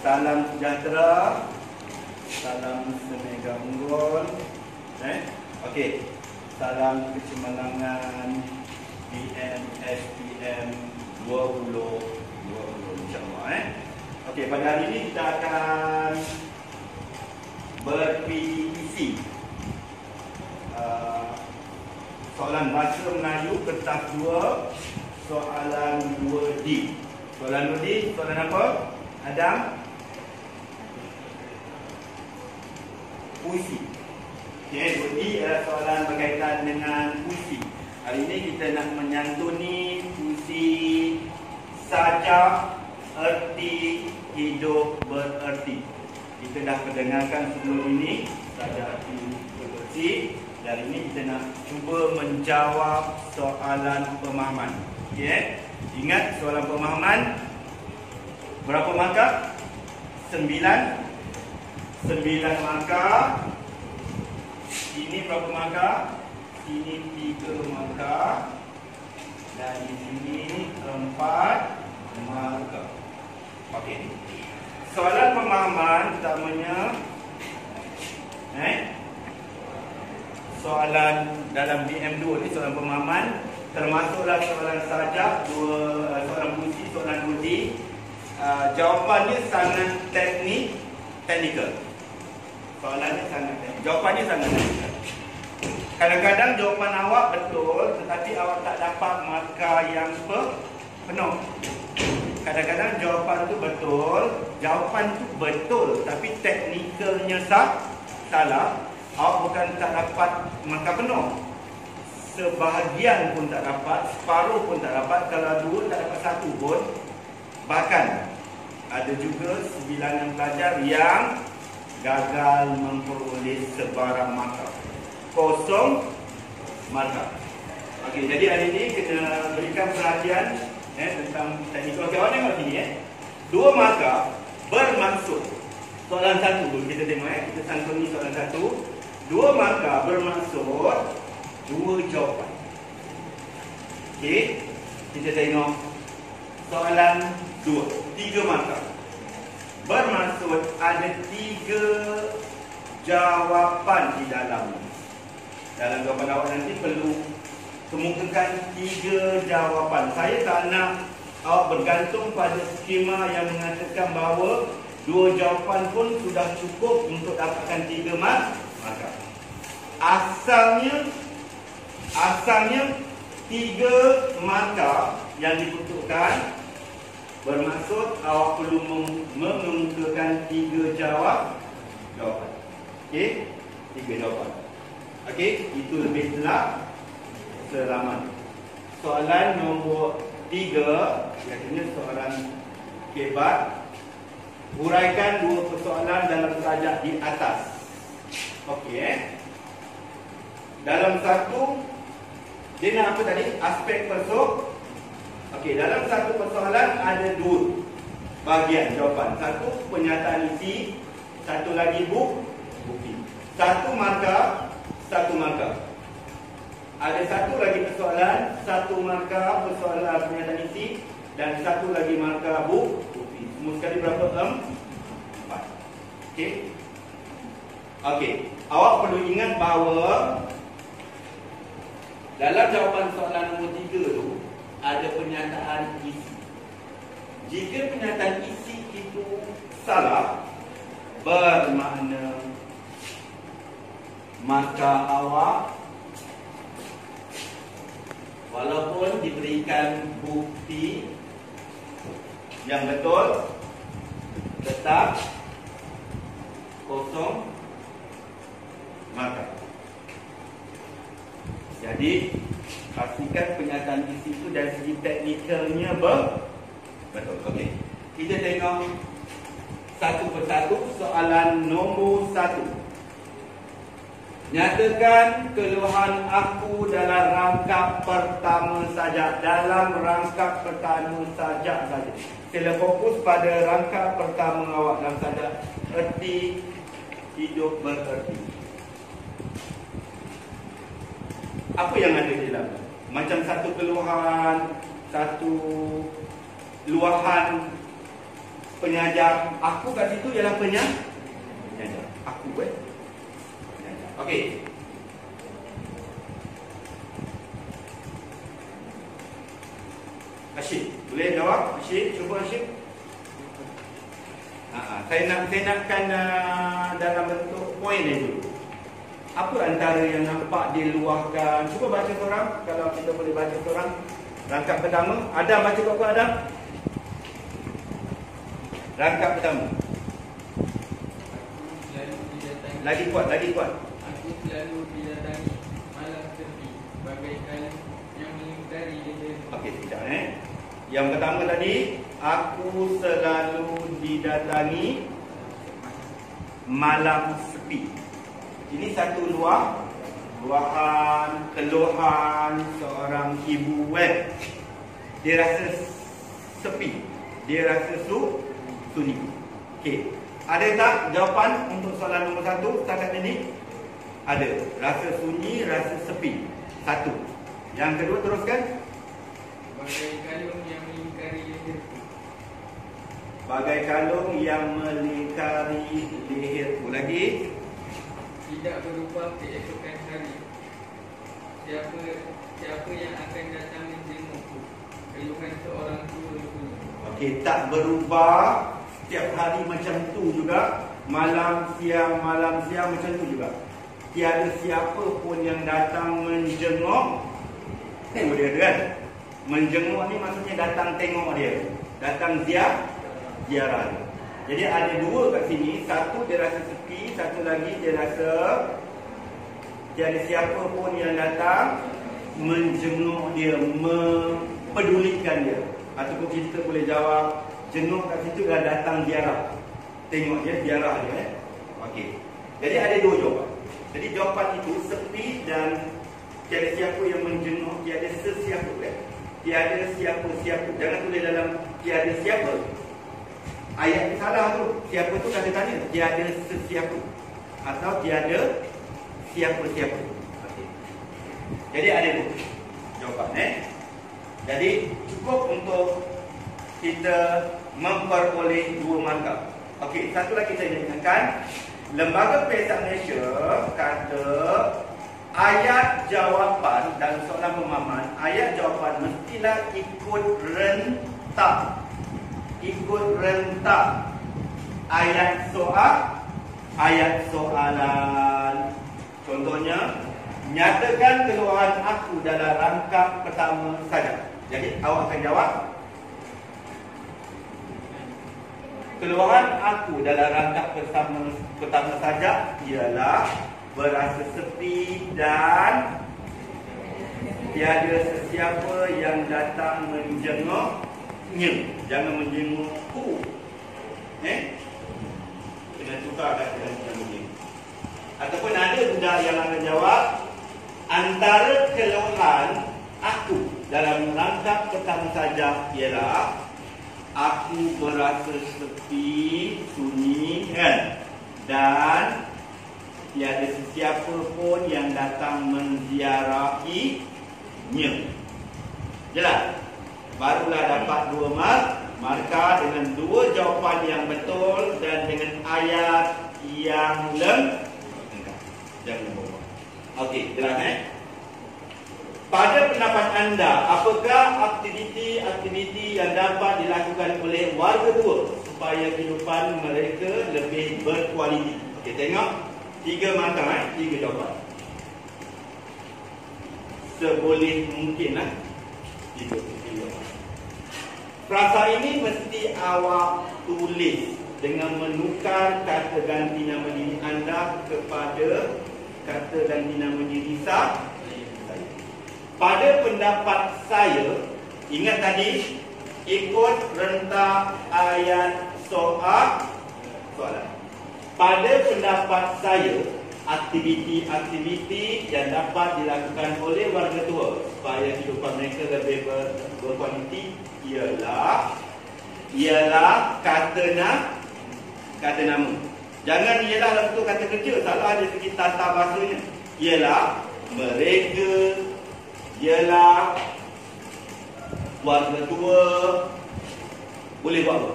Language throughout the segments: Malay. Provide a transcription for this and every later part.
Salam sejahtera, salam semega unggul. Okey. Salam kecemerlangan BM SPM 2020 insya-Allah. Okey, pada hari ini kita akan ber-PTC. Soalan bahasa Melayu kertas 2, soalan 2D. Soalan 2D, soalan apa? Adam? Puisi. Okey, 2D adalah soalan berkaitan dengan puisi. Hari ini kita nak menyantuni puisi Sajak Erti Hidup Bererti. Kita dah mendengarkan sebelum ini Sajak Erti Bererti. Dari ini kita nak cuba menjawab soalan pemahaman. Okey, ingat soalan pemahaman berapa markah? 9 markah. Ini berapa markah? Ini 3 markah. Dan di sini 4 markah. Okey. Soalan pemahaman pertamanya soalan dalam BM2 ni, soalan pemahaman, termasuklah soalan sajak, soalan puisi, soalan budi. Jawapannya sangat teknikal. Soalannya sangat teknikal. Jawapannya sangat teknikal. Kadang-kadang jawapan awak betul, tetapi awak tak dapat markah yang penuh. Kadang-kadang jawapan tu betul, tapi teknikalnya salah. Awak bukan tak dapat markah penuh. Sebahagian pun tak dapat, separuh pun tak dapat, kalau 2 tak dapat 1 pun. Bahkan ada juga sebilangan pelajar yang gagal memperoleh sebarang markah. 0 markah. Okey, jadi hari ini kena berikan perhatian tentang teknikal. Okey, awak tengok sini 2 markah bermaksud. Soalan 1 dulu kita tengok kita santuni soalan 1. 2 markah bermaksud 2 jawapan. Okey, kita tengok soalan 2. 3 markah bermaksud ada 3 jawapan di dalamnya. Dalam jawapan awak nanti perlu kemukakan 3 jawapan. Saya tak nak awak bergantung pada skema yang mengatakan bahawa 2 jawapan pun sudah cukup untuk dapatkan 3 markah. Asalnya 3 markah yang dibutuhkan, bermaksud awak perlu mengemukakan 3 jawapan. Okey, 3 jawapan. Okey, itu lebih selamat. Soalan nombor 3, iaitu soalan hebat. Huraikan 2 persoalan dalam sajak di atas. Okey. Dalam satu, dia nak apa tadi? Aspek persoalan. Okey, dalam satu persoalan ada 2 bahagian jawapan. Satu penyataan isi, satu lagi bukti. 1 markah, 1 markah. Ada 1 lagi persoalan, 1 markah persoalan penyataan isi dan 1 lagi markah bukti. Semua sekali berapa? 4. Okey. Okey, awak perlu ingat bahawa dalam jawapan soalan nombor 3 tu ada penyataan isi. Jika penyataan isi itu salah, bermakna maka awak walaupun diberikan bukti yang betul, tetap 0 markah. Jadi pastikan penyataan isi itu dari segi teknikalnya betul. Okey, kita tengok satu persatu. Soalan nombor 1. Nyatakan keluhan aku dalam rangkap pertama saja. Dalam rangkap pertama saja saja. Sila fokus pada rangkap pertama awak dalam saja. Erti hidup bererti. Apa yang ada di dalam? Macam satu keluhan, satu luahan penyajar. Aku kat situ ialah penyajar. Aku penyajar. Okey. Asyik, boleh jawab? Asyik, cuba Asyik. Saya nakkan dalam bentuk poin ni dulu. Apa antara yang nampak diluahkan? Cuba baca seorang, kalau kita boleh baca seorang. Rangkap pertama, Adam baca apa Adam? Rangkap pertama. Lagi kuat. Aku selalu didatangi malam sepi, bagaikan yang melingkari leher. Okey, sekejap Yang pertama tadi, aku selalu didatangi malam sepi. Ini satu luahan, keluhan seorang ibu web. Dia rasa sepi, dia rasa sunyi. Okey, ada tak jawapan untuk soalan nombor 1 setakat ini? Ada. Rasa sunyi, rasa sepi. 1. Yang kedua, teruskan. Bagai kalung yang melingkari leherku. Bagai kalung yang melingkari leherku. Lagi. Tidak berubah keesokan hari. Siapa yang akan datang menjengukku? Keluhan seorang tua dulu. Okey, tak berubah setiap hari macam tu juga. Malam siang macam tu juga. Tiada siapa pun yang datang menjenguk. Tengok dia kan? Menjenguk ni maksudnya datang tengok dia. Datang ziarah dia. Jadi ada dua kat sini. Satu dia rasa sepi, satu lagi dia rasa tiada siapa pun yang datang menjenguk dia, mempedulikan dia. Ataupun kita boleh jawab, jenguk kat situ dah datang ziarah. Tengok dia, ziarah dia. Okey. Jadi ada dua jawapan. Jadi jawapan itu sepi dan tiada siapa yang menjenguk, tiada sesiapa. Tiada siapa-siapa. Jangan tulis dalam tiada siapa. Ayat salah tu. Siapa tu kata tanya. Tiada sesiapa. Atau tiada siapa-siapa. Okay. Jadi ada dua jawapan. Jadi cukup untuk kita memperoleh 2 markah. Okey, satu lagi saya ingatkan. Lembaga Pengetahuan Malaysia kata ayat jawapan dalam soalan pemahaman, ayat jawapan mestilah ikut rentak. Ikut rentak ayat soalan. Contohnya, nyatakan keluhan aku dalam rangkap pertama saja. Jadi awak akan jawab, keluhan aku dalam rangkap pertama saja ialah berasa sepi dan tiada sesiapa yang datang menjenguknya. Jangan menjengukku. Kena tukar kata yang menjenguk. Ataupun ada budak yang akan jawab, antara keluhan aku dalam rangkap pertama saja ialah aku berasa sepi, sunyi dan tiada sesiapa pun yang datang menziarahinya. Jelas? Barulah dapat 2 markah dengan 2 jawapan yang betul dan dengan ayat yang lengkap. Jangan lupa. Okey, jelas Pada pendapat anda, apakah aktiviti yang dapat dilakukan oleh warga tua supaya kehidupan mereka lebih berkualiti? Okey, tengok 3 markah, 3 jawapan. Seboleh mungkin hidup. Frasa ini mesti awak tulis dengan menukar kata ganti nama diri anda kepada kata ganti nama diri saya. Pada pendapat saya, ingat tadi, ikut rentak ayat soalan. Pada pendapat saya, aktiviti yang dapat dilakukan oleh warga tua supaya kehidupan mereka lebih berkualiti ialah kata nama. Jangan ialah dalam bentuk kata kerja, salah ada segi tata bahasanya. Ialah mereka, ialah warga tua. Boleh buat apa?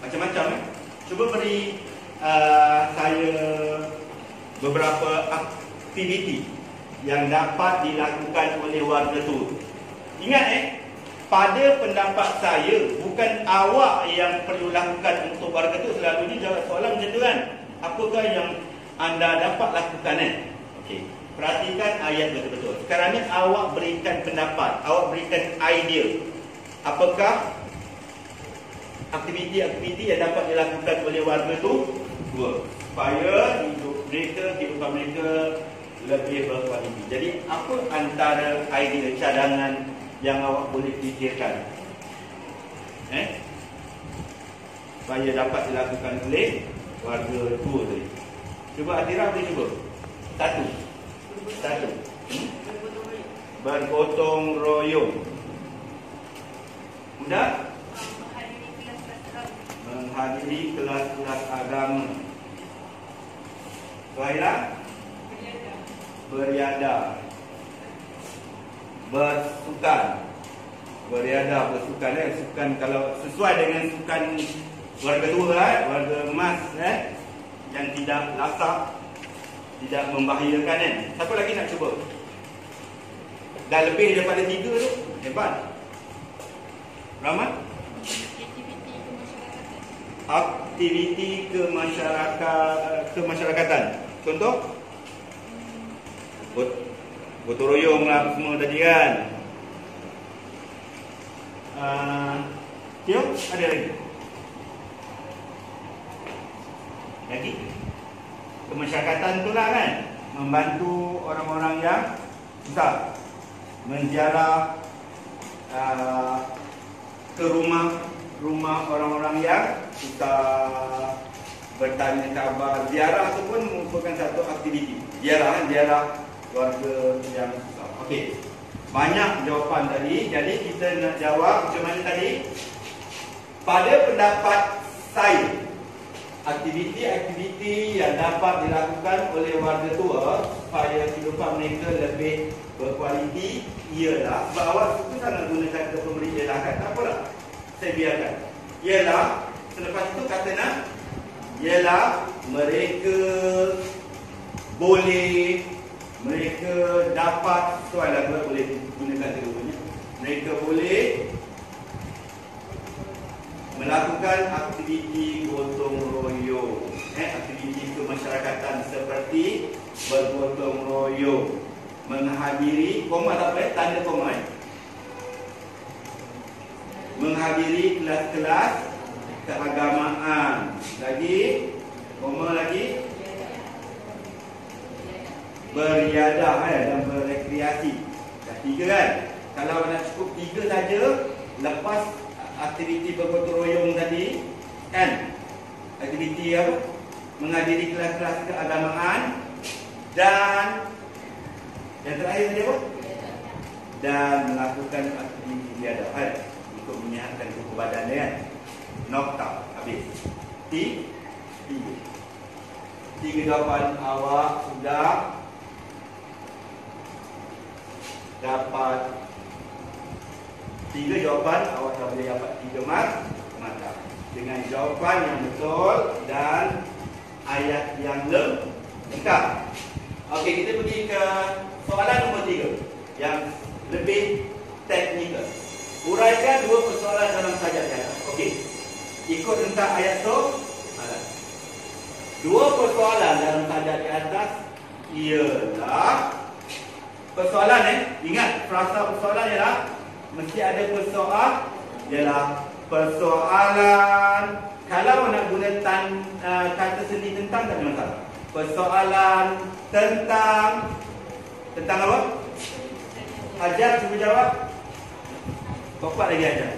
Macam-macam Cuba beri saya beberapa aktiviti yang dapat dilakukan oleh warga tua. Ingat pada pendapat saya, bukan awak yang perlu lakukan untuk warga tua. Selalunya jawab soalan macam tu kan. Apakah yang anda dapat lakukan Okey, perhatikan ayat betul-betul. Sekarang ni awak berikan pendapat, awak berikan idea. Apakah aktiviti-aktiviti yang dapat dilakukan oleh warga tua supaya hidup mereka, kehidupan mereka lebih berkualiti. Jadi apa antara idea cadangan yang awak boleh fikirkan supaya dapat dilakukan oleh warga tua tadi? Cuba Atira boleh cuba. Satu. Bergotong royong. Mudah? Menghadiri kelas-kelas agama. Suhaila? Beriadah. Bersukan. Sukan kalau sesuai dengan sukan warga tua, warga emas yang tidak lasak, tidak membahayakan Siapa lagi nak cuba? Dah lebih daripada 3 tu. Hebat. Rahmat? Aktiviti kemasyarakatan. Contoh? Gotong royong lah semua tadi kan. Tio, ada lagi? Kemasyarakatan tu lah kan, membantu orang-orang yang susah, menziarah ke rumah orang-orang yang susah, bertanya khabar. Ziarah tu pun merupakan satu aktiviti. Ziarah warga yang susah. Okey, banyak jawapan tadi. Jadi kita nak jawab macam mana tadi? Pada pendapat saya, aktiviti-aktiviti yang dapat dilakukan oleh warga tua supaya kehidupan mereka lebih berkualiti ialah, sebab awak suka sangat guna kata pemberi ialah, kata apalah, saya biarkan. Ialah, selepas itu kata nak, ialah mereka boleh, mereka dapat, soalan boleh gunakan kedua-duanya. Mereka boleh melakukan aktiviti gotong royong, aktiviti kemasyarakatan seperti bergotong royong, menghadiri, koma tak apa tanda koma, menghadiri kelas-kelas keagamaan, lagi koma lagi, beriadah dan berekreasi. Dah 3 kan. Kalau nak cukup 3 saja, lepas aktiviti bergotong royong tadi kan, aktiviti apa? Menghadiri kelas-kelas keagamaan, dan yang terakhir tadi apa? Dan melakukan aktiviti beriadah untuk menyihatkan tubuh badan kan. Nokta, habis. 3 jawapan awak sudah dapat. 3 jawapan awak dah boleh dapat 3 mata dengan jawapan yang betul dan ayat yang lengkap. Okey, kita pergi ke soalan nombor 3 yang lebih teknikal. Uraikan 2 persoalan dalam sajak di atas. Okey, ikut tentang ayat soalan. 2 persoalan dalam sajak di atas ialah persoalan ingat frasa persoalan ialah mesti ada persoalan. Kalau nak guna kata sendiri tentang, tak ada masalah. Persoalan tentang apa? Hajar, cuba jawab. Bapak lagi ajar.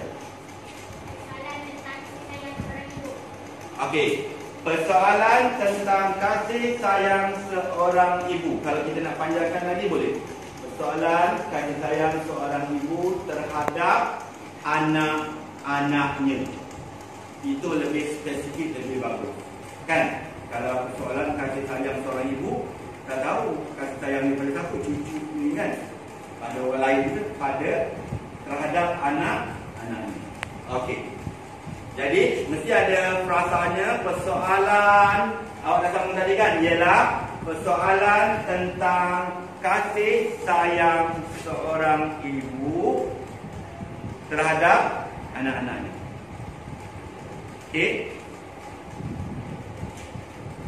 Okey, persoalan tentang kasih sayang seorang ibu. Kalau kita nak panjangkan lagi boleh. Persoalan kasih sayang seorang ibu terhadap anak-anaknya. Itu lebih spesifik, lebih bagus kan? Kalau persoalan kasih sayang seorang ibu, tak tahu kasih sayang daripada siapa, cucu ni kan, pada orang lain itu, pada terhadap anak-anaknya. Okey, jadi mesti mesti ada frasanya. Persoalan awak dah sambung tadi kan, ialah persoalan tentang kasih sayang seorang ibu terhadap anak-anaknya. Okey.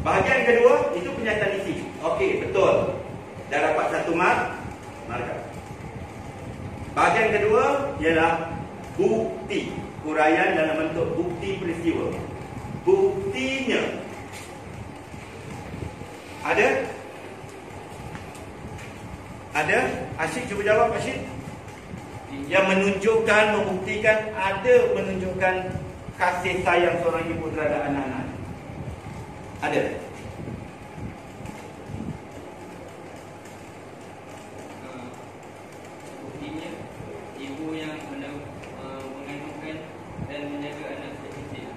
Bahagian kedua itu penyataan isi. Okey, betul. Dah dapat 1 markah. Bahagian kedua ialah bukti. Uraian dalam bentuk bukti peristiwa. Buktinya ada? Ada? Asyik cuba jawab, Asyik. Yang menunjukkan, membuktikan, ada menunjukkan kasih sayang seorang ibu terhadap anak-anak. Ada? Buktinya ibu yang mengandungkan dan menjaga anak kecil.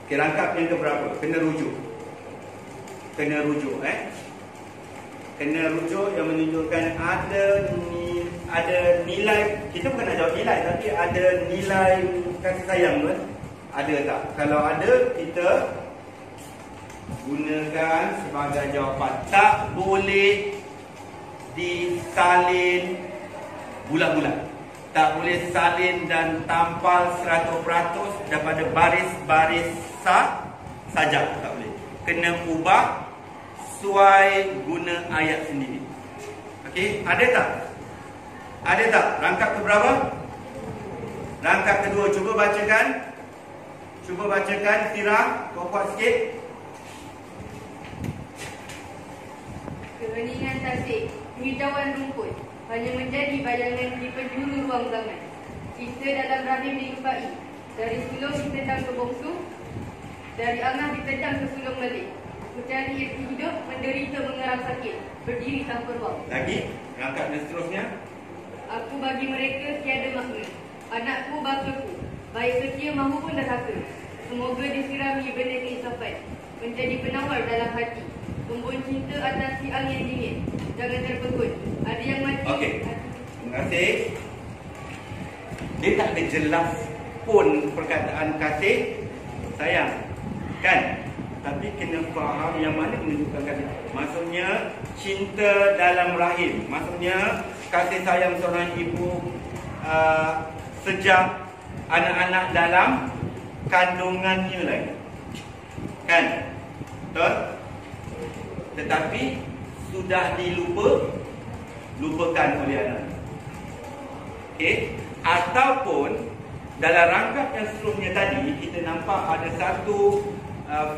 Okay, rangkap yang keberapa? Kena rujuk. Kena rujuk, Kena rujuk yang menunjukkan ada nilai. Kita bukan nak jawab nilai, tapi ada nilai kasih sayang tu, ada tak? Kalau ada, kita gunakan sebagai jawapan. Tak boleh disalin bulat-bulat. Tak boleh salin dan tampal 100% daripada baris-baris saja. Tak boleh. Kena ubah sesuai guna ayat sendiri. Okey, ada tak? Ada tak? Rangkap ke berapa? Rangkap kedua. Cuba bacakan. Cuba bacakan Sirah. Kau kuat sikit. Keheningan tasik, hijauan rumput hanya menjadi bayangan di penjuru ruang zaman. Kita dalam rahim dilupai. Dari sulung ditendang ke bongsu, dari angah ditendang ke sulung balik. Mencari erti hidup, menderita mengerang sakit, berdiri tanpa ruang. Lagi, rangkap dan seterusnya. Aku bagi mereka tiada makna. Anakku bangsaku, baik setia mahupun derhaka. Semoga disirami benih keinsafan, menjadi penawar dalam hati. Embun cinta atas siang yang dingin. Jangan terpegun. Ada yang mati. Okey. Terima kasih. Dia tak ada jelas pun perkataan kasih sayang, kan? Tapi kena faham yang mana menunjukkan kasih. Maksudnya cinta dalam rahim. Maksudnya kasih sayang seorang ibu sejak anak-anak dalam kandungannya lagi, kan? Betul? Tetapi sudah dilupakan oleh anak. Okey, ataupun dalam rangkap yang seterusnya tadi kita nampak ada satu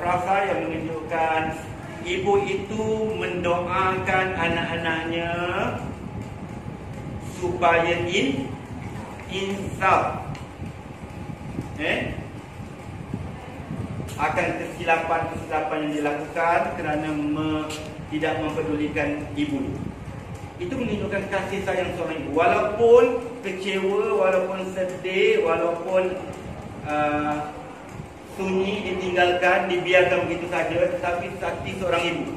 frasa yang menunjukkan ibu itu mendoakan anak-anaknya supaya insaf akan kesilapan yang dilakukan kerana tidak mempedulikan ibu. Itu menunjukkan kasih sayang seorang ibu. Walaupun kecewa, walaupun sedih, walaupun sunyi, ditinggalkan, dibiarkan begitu saja, tetapi sakti seorang ibu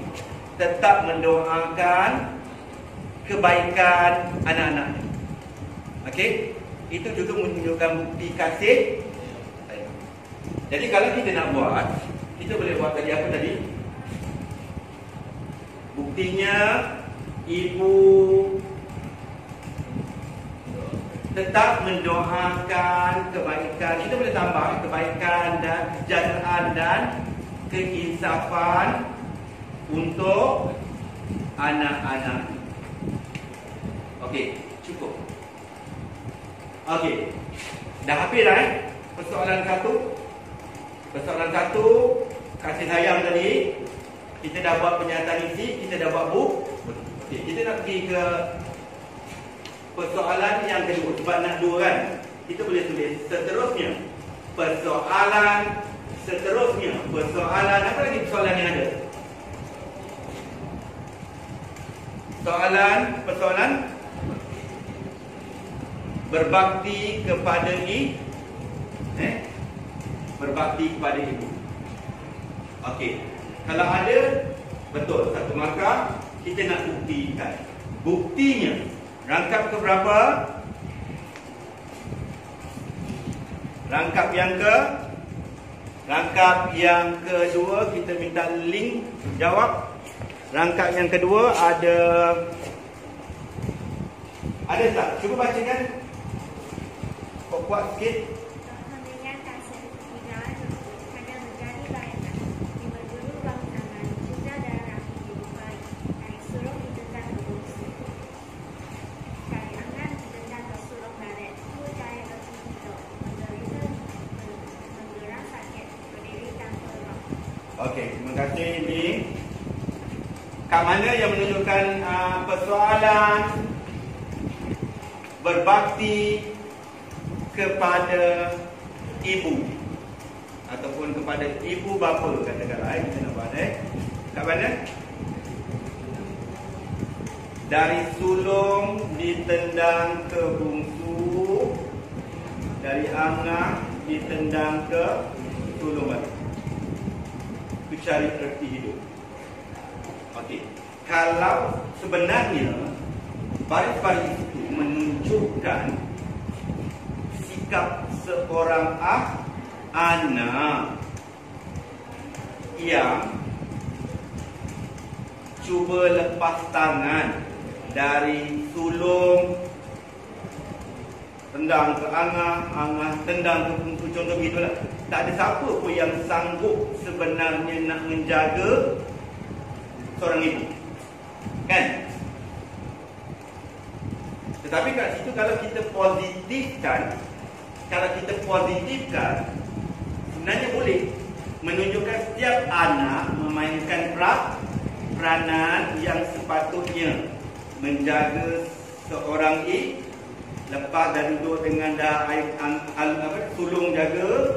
tetap mendoakan kebaikan anak-anaknya. Okey? Itu juga menunjukkan bukti kasih. Jadi kalau kita nak buat, kita boleh buat tadi apa tadi? Buktinya ibu tetap mendoakan kebaikan. Kita boleh tambah kebaikan dan kesejahteraan dan keinsafan untuk anak-anak. Okey, cukup. Okey. Dah habis dah persoalan 1. Persoalan 1, kasih sayang tadi. Kita dah buat pernyataan isi, kita dah buat okey, kita nak pergi ke persoalan yang kedua. Sebab nak 2 kan, kita boleh tulis seterusnya. Persoalan seterusnya. Persoalan, apa lagi persoalan yang ada? Persoalan berbakti kepada berbakti kepada ibu. Okey. Kalau ada, betul, 1 markah. Kita nak buktikan. Buktinya, rangkap ke berapa? Rangkap yang Rangkap yang kedua, kita minta link jawab. Rangkap yang kedua ada tak? Cuba bacakan. Kuat sikit. Okey, terima kasih ini. Kat mana yang menunjukkan persoalan berbakti kepada ibu ataupun kepada ibu bapa, katakanlah kita nak buat kat mana? Dari sulung ditendang ke bungsu, dari angah ditendang ke sulung batu. Cari erti hidup. Okey. Kalau sebenarnya baris-baris itu menunjukkan sikap seorang anak yang cuba lepas tangan dari sulung, tendang ke angah tendang ke bungsu, contoh begitulah. Tak ada siapa pun yang sanggup sebenarnya nak menjaga seorang ibu, kan? Tetapi kat situ kalau kita positifkan, sebenarnya boleh menunjukkan setiap anak memainkan peranan yang sepatutnya menjaga seorang ibu. Lepas dah duduk dengan dah sulung jaga,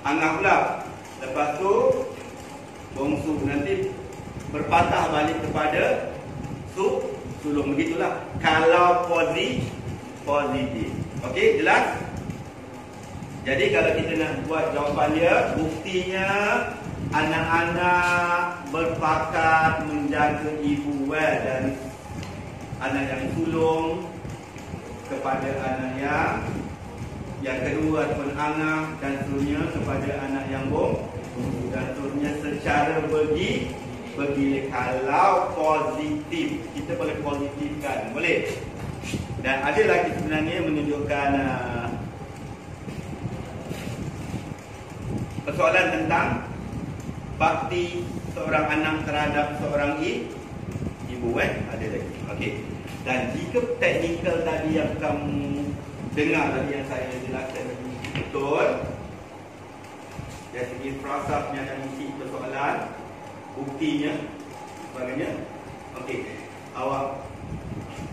angah pula. Lepas tu bongsu nanti berpatah balik kepada sulung. Begitulah kalau positif. Okey, jelas? Jadi kalau kita nak buat jawapan dia, buktinya anak-anak berpakat menjaga ibu dari anak yang sulung kepada anak yang kedua ataupun angah, dan seterusnya kepada anak yang bongsu, dan seterusnya secara bergilir. Kalau positif, kita boleh positifkan, boleh. Dan ada lagi sebenarnya menunjukkan persoalan tentang bakti seorang anak terhadap seorang ibu, ada lagi. Okey. Dan jika teknikal tadi yang kamu dengar tadi yang saya jelaskan betul, dari segi frasasnya dan isi persoalan, buktinya, sebagainya, okey, awak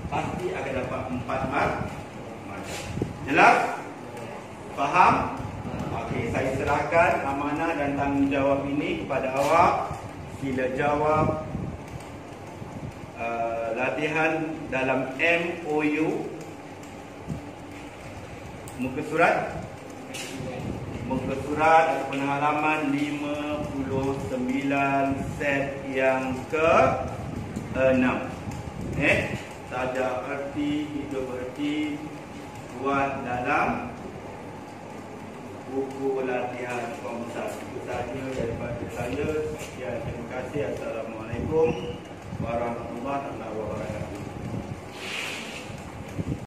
pasti akan dapat 4 mark. Jelas? Faham? Okey, saya serahkan amanah dan tanggungjawab ini kepada awak. Sila jawab latihan dalam MOU muka surat ataupun halaman 59 set yang ke-6. Saja erti, hidup erti, buat dalam buku latihan konversasi. Itu sahaja daripada saya. Sekian, terima kasih. Assalamualaikum warahmatullahi wabarakatuh.